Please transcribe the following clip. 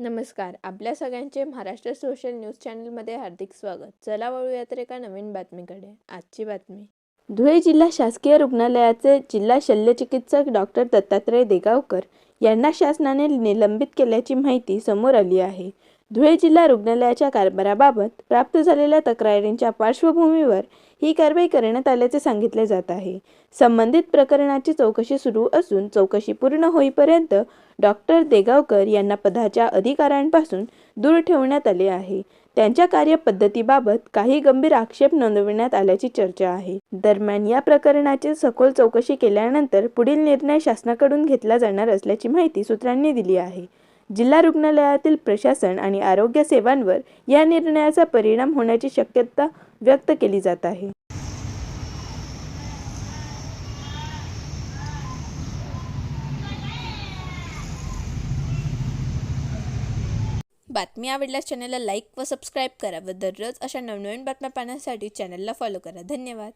नमस्कार. आपल्या सगळ्यांचे महाराष्ट्र सोशल न्यूज चॅनलमध्ये हार्दिक स्वागत. चला वळूया तर एका नवीन बातमीकडे. आजची बातमी. धुळे जिल्हा शासकीय रुग्णालयाचे जिल्हा शल्यचिकित्सक डॉक्टर दत्तात्रय देगावकर यांना शासनाने निलंबित केल्याची माहिती समोर आली आहे. धुळे जिल्हा रुग्णालयाच्या कारभाराबाबत प्राप्त झालेल्या तक्रारींच्या पार्श्वभूमीवर ही कारवाई करण्यात आल्याचे सांगितले जात आहे. संबंधित प्रकरणाची चौकशी सुरू असून चौकशी पूर्ण होईपर्यंत डॉक्टर देगावकर यांना पदाच्या अधिकारांपासून दूर ठेवण्यात आले आहे. त्यांच्या कार्यपद्धतीबाबत काही गंभीर आक्षेप नोंदवण्यात आल्याची चर्चा आहे. दरम्यान या प्रकरणाची सखोल चौकशी केल्यानंतर पुढील निर्णय शासनाकडून घेतला जाणार असल्याची माहिती सूत्रांनी दिली आहे. जिल्हा रुग्णालयातील प्रशासन आणि आरोग्य सेवांवर या निर्णयाचा परिणाम होण्याची शक्यता व्यक्त केली जात आहे. बातमी आवडल्यास चॅनलला लाईक व सबस्क्राईब करा व दररोज अशा नवनवीन बातम्या पाहण्यासाठी चॅनलला फॉलो करा. धन्यवाद.